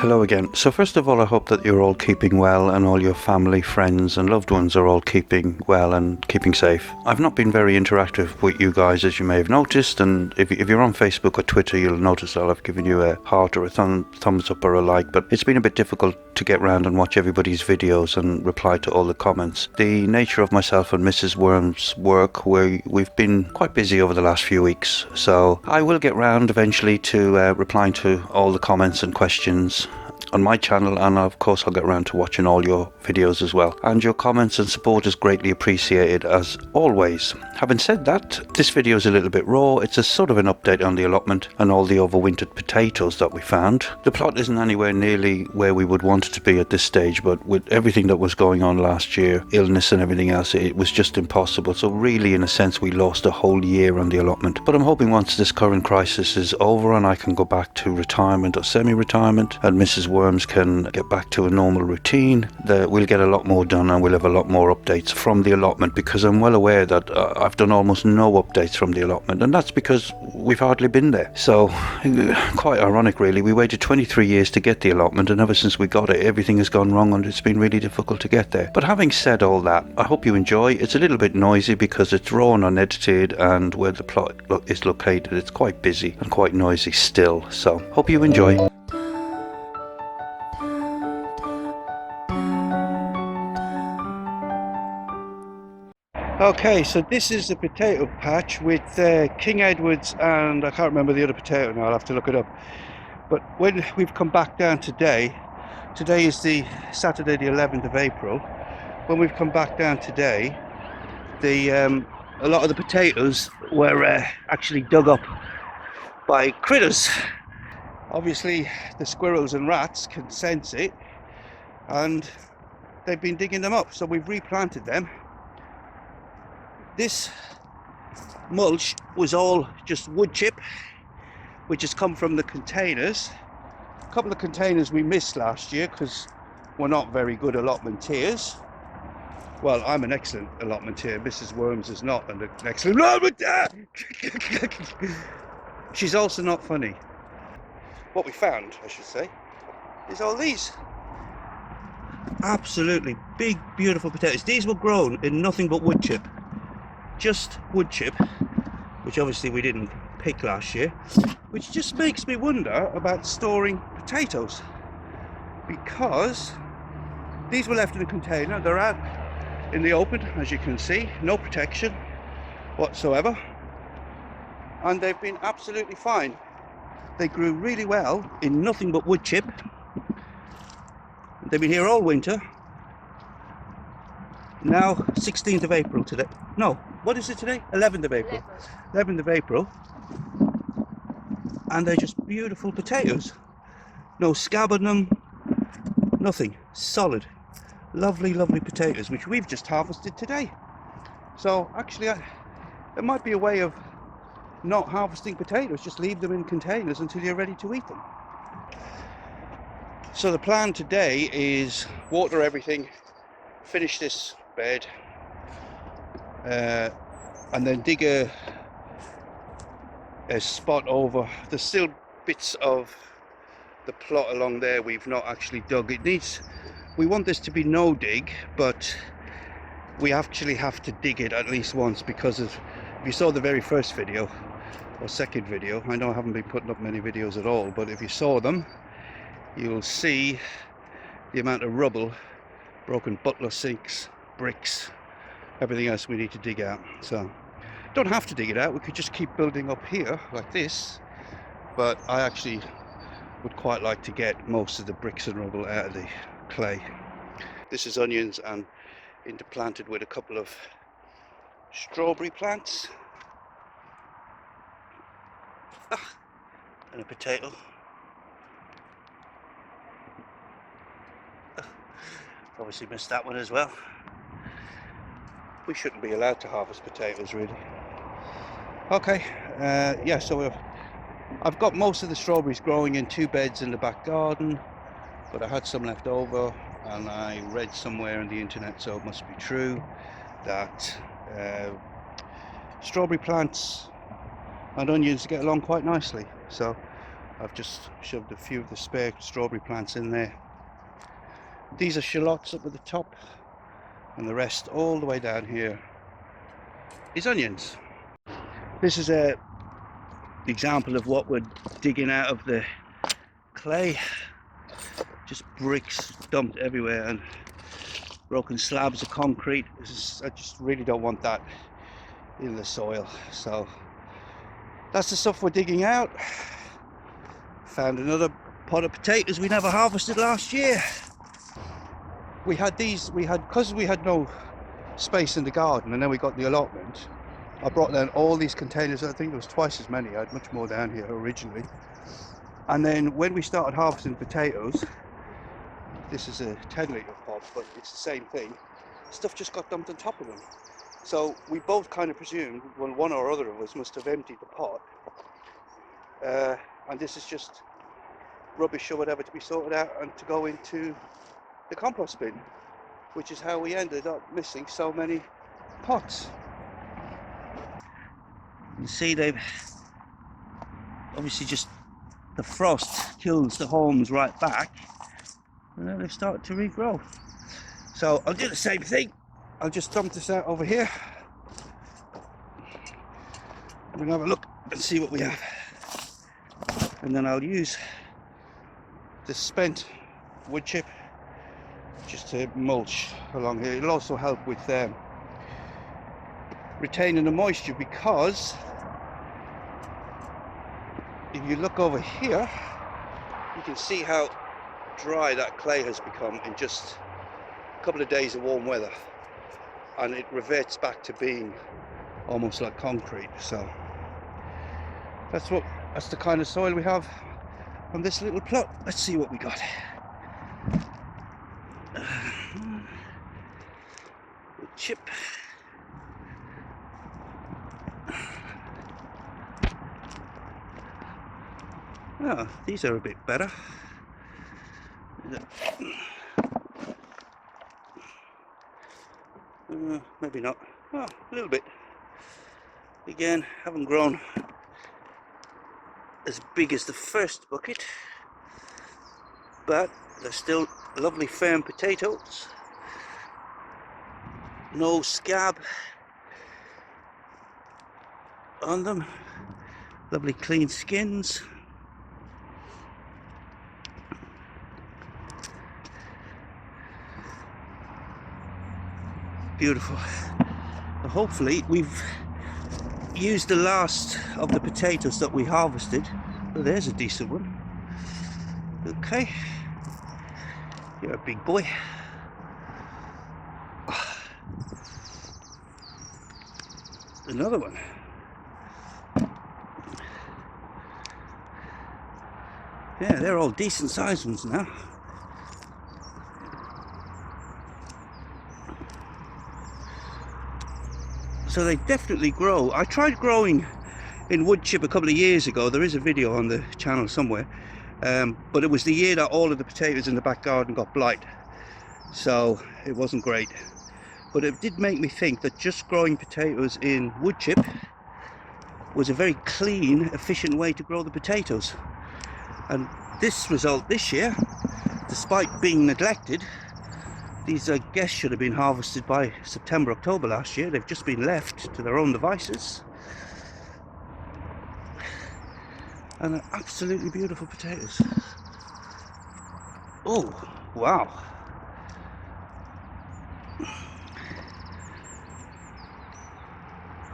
Hello again. So first of all, I hope that you're all keeping well and all your family, friends and loved ones are all keeping well and keeping safe. I've not been very interactive with you guys, as you may have noticed, and if you're on Facebook or Twitter, you'll notice that I've given you a heart or a thumbs up or a like, but it's been a bit difficult to get round and watch everybody's videos and reply to all the comments. The nature of myself and Mrs. Worm's work, we've been quite busy over the last few weeks, so I will get round eventually to replying to all the comments and questions on my channel, and of course I'll get around to watching all your videos as well. And your comments and support is greatly appreciated as always. Having said that, this video is a little bit raw. It's a sort of an update on the allotment and all the overwintered potatoes that we found. The plot isn't anywhere nearly where we would want it to be at this stage, but with everything that was going on last year, illness and everything else, it was just impossible. So really, in a sense, we lost a whole year on the allotment. But I'm hoping once this current crisis is over and I can go back to retirement or semi-retirement and Mrs. Worms can get back to a normal routine, that we'll get a lot more done and we'll have a lot more updates from the allotment, because I'm well aware that I've done almost no updates from the allotment, and that's because we've hardly been there. So quite ironic really, we waited 23 years to get the allotment, and ever since we got it, everything has gone wrong and it's been really difficult to get there. But having said all that, I hope you enjoy. It's a little bit noisy because it's raw and unedited, and where the plot is located, it's quite busy and quite noisy still. So hope you enjoy. Okay, so this is the potato patch with King Edwards, and I can't remember the other potato now, I'll have to look it up. But when we've come back down today is the Saturday the 11th of April. When we've come back down today, a lot of the potatoes were actually dug up by critters. Obviously the squirrels and rats can sense it, and they've been digging them up, so we've replanted them. This mulch was all just wood chip, which has come from the containers. A couple of containers we missed last year because we're not very good allotmenteers. Well, I'm an excellent allotmenteer. Mrs. Worms is not an excellent allotmenteer. She's also not funny. What we found, I should say, is all these absolutely big, beautiful potatoes. These were grown in nothing but wood chip. Just wood chip, which obviously we didn't pick last year, which just makes me wonder about storing potatoes, because these were left in a container. They're out in the open, as you can see, no protection whatsoever, and they've been absolutely fine. They grew really well in nothing but wood chip. They've been here all winter. Now 16th of April today. No, what is it today? 11th of April. 11th of April. And they're just beautiful potatoes. No scab on them, nothing. Solid. Lovely, lovely potatoes, which we've just harvested today. So actually, there might be a way of not harvesting potatoes. Just leave them in containers until you're ready to eat them. So the plan today is water everything, finish this bed, and then dig a spot over. There's still bits of the plot along there we've not actually dug. We want this to be no dig, but we actually have to dig it at least once, because if you saw the very first video or second video, I know I haven't been putting up many videos at all, but if you saw them, you'll see the amount of rubble, broken butler sinks, bricks, everything else we need to dig out. So don't have to dig it out, we could just keep building up here like this, but I actually would quite like to get most of the bricks and rubble out of the clay. This is onions and interplanted with a couple of strawberry plants, and a potato. Obviously missed that one as well. We shouldn't be allowed to harvest potatoes really. Okay, yeah, so I've got most of the strawberries growing in 2 beds in the back garden, but I had some left over, and I read somewhere on the internet, so it must be true, that strawberry plants and onions get along quite nicely. So I've just shoved a few of the spare strawberry plants in there. These are shallots up at the top, and the rest all the way down here is onions. This is a example of what we're digging out of the clay. Just bricks dumped everywhere and broken slabs of concrete. I just really don't want that in the soil. So that's the stuff we're digging out. Found another pot of potatoes we never harvested last year. We had because we had no space in the garden, and then we got the allotment. I brought down all these containers. I think there was twice as many. I had much more down here originally. And then when we started harvesting potatoes, this is a 10-litre pot, but it's the same thing. Stuff just got dumped on top of them. So we both kind of presumed, well, one or other of us must have emptied the pot. And this is just rubbish or whatever to be sorted out and to go into the compost bin, which is how we ended up missing so many pots. You see, they've obviously just, the frost kills the haulms right back, and then they've started to regrow. So I'll do the same thing. I'll just dump this out over here. We'll have a look and see what we have, and then I'll use the spent wood chip just to mulch along here. It'll also help with retaining the moisture, because if you look over here, you can see how dry that clay has become in just a couple of days of warm weather, and it reverts back to being almost like concrete. So that's the kind of soil we have on this little plot. Let's see what we got. Chip. Oh, these are a bit better. Maybe not. Oh, a little bit. Again, haven't grown as big as the first bucket, but they're still lovely firm potatoes. No scab on them. Lovely clean skins. Beautiful. Hopefully we've used the last of the potatoes that we harvested. Oh, there's a decent one. Okay, you're a big boy. Another one. Yeah, they're all decent sized ones now. So they definitely grow. I tried growing in wood chip a couple of years ago. There is a video on the channel somewhere, but it was the year that all of the potatoes in the back garden got blight, so it wasn't great. But it did make me think that just growing potatoes in wood chip was a very clean, efficient way to grow the potatoes. And this result this year, despite being neglected, these I guess should have been harvested by September, October last year. They've just been left to their own devices. And they're absolutely beautiful potatoes. Oh, wow.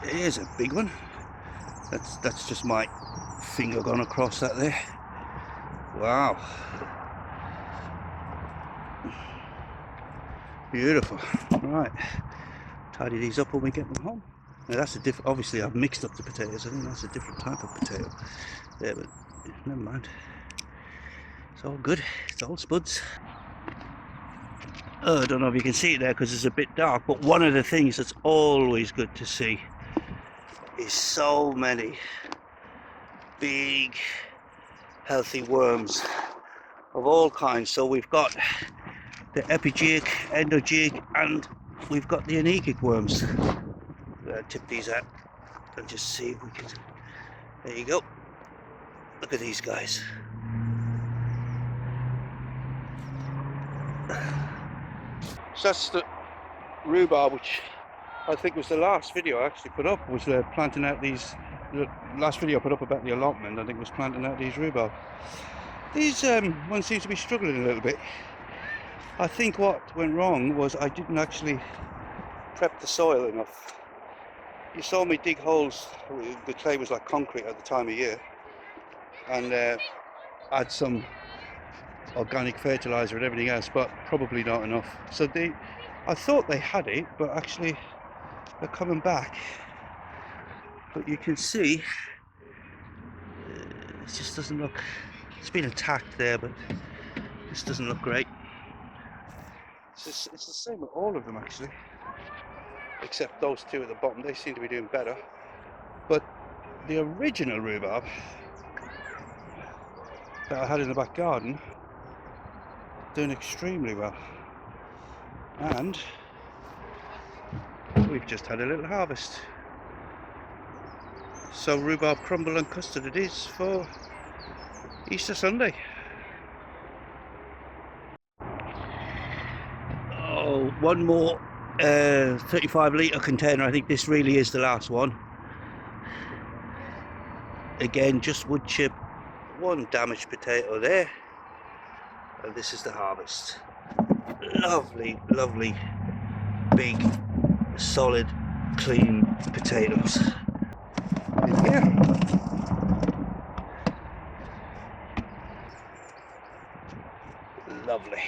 Here's a big one. That's just my finger gone across that there. Wow. Beautiful. Right, tidy these up when we get them home. Now that's a different, obviously I've mixed up the potatoes. I think that's a different type of potato there, but never mind. It's all good. It's all spuds. Oh, I don't know if you can see it there because it's a bit dark, but one of the things that's always good to see is so many big healthy worms of all kinds. So we've got the epigeaic, endogeaic, and we've got the anegic worms. Tip these out and just see if we can. There you go. Look at these guys. So that's the rhubarb, which I think was the last video I actually put up, was planting out these. The last video I put up about the allotment, I think, was planting out these rhubarb. These ones seem to be struggling a little bit. I think what went wrong was I didn't actually prep the soil enough. You saw me dig holes. The clay was like concrete at the time of year, and add some organic fertilizer and everything else, but probably not enough. So I thought they had it, but actually they're coming back. But you can see it just doesn't look. It's been attacked there, but this doesn't look great. It's the same with all of them actually, except those two at the bottom. They seem to be doing better. But the original rhubarb that I had in the back garden, doing extremely well. And we've just had a little harvest. So rhubarb crumble and custard it is for Easter Sunday. Oh, one more 35-litre container. I think this really is the last one. Again, just wood chip, one damaged potato there, and this is the harvest. Lovely, lovely, big, solid, clean potatoes. Yeah. Lovely.